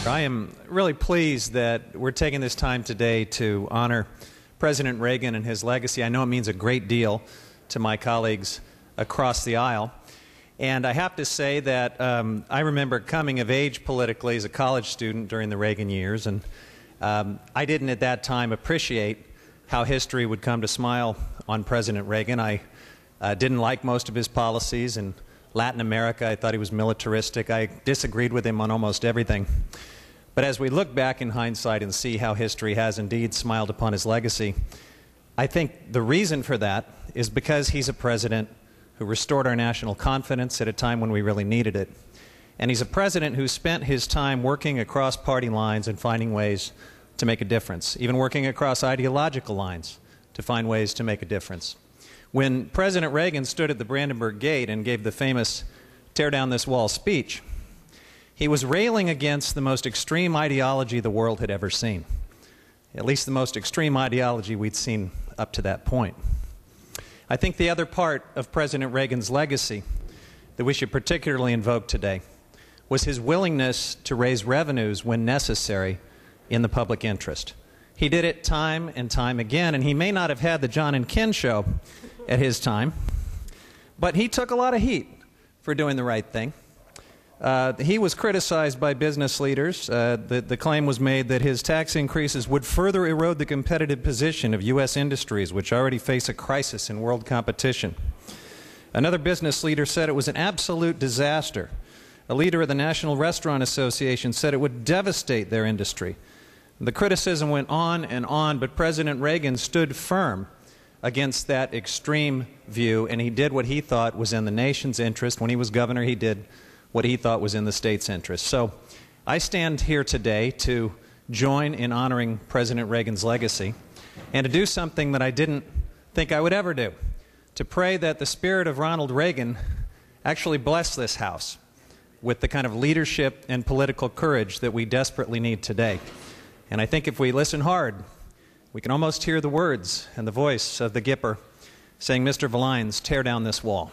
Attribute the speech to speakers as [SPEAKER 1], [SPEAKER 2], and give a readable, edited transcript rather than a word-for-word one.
[SPEAKER 1] I am really pleased that we're taking this time today to honor President Reagan and his legacy. I know it means a great deal to my colleagues across the aisle. And I have to say that I remember coming of age politically as a college student during the Reagan years, and I didn't at that time appreciate how history would come to smile on President Reagan. I didn't like most of his policies. In Latin America, I thought he was militaristic. I disagreed with him on almost everything. But as we look back in hindsight and see how history has indeed smiled upon his legacy, I think the reason for that is because he's a president who restored our national confidence at a time when we really needed it. And he's a president who spent his time working across party lines and finding ways to make a difference, even working across ideological lines to find ways to make a difference. When President Reagan stood at the Brandenburg Gate and gave the famous "Tear Down This Wall" speech, he was railing against the most extreme ideology the world had ever seen, at least the most extreme ideology we'd seen up to that point. I think the other part of President Reagan's legacy that we should particularly invoke today was his willingness to raise revenues when necessary in the public interest. He did it time and time again, and he may not have had the John and Ken show at his time, but he took a lot of heat for doing the right thing. He was criticized by business leaders. The claim was made that his tax increases would further erode the competitive position of U.S. industries, which already face a crisis in world competition. Another business leader said it was an absolute disaster. A leader of the National Restaurant Association said it would devastate their industry. The criticism went on, but President Reagan stood firm against that extreme view, and he did what he thought was in the nation's interest. When he was governor, he did what he thought was in the state's interest. So I stand here today to join in honoring President Reagan's legacy and to do something that I didn't think I would ever do, to pray that the spirit of Ronald Reagan actually bless this House with the kind of leadership and political courage that we desperately need today. And I think if we listen hard, we can almost hear the words and the voice of the Gipper saying, "Mr. Valines, tear down this wall."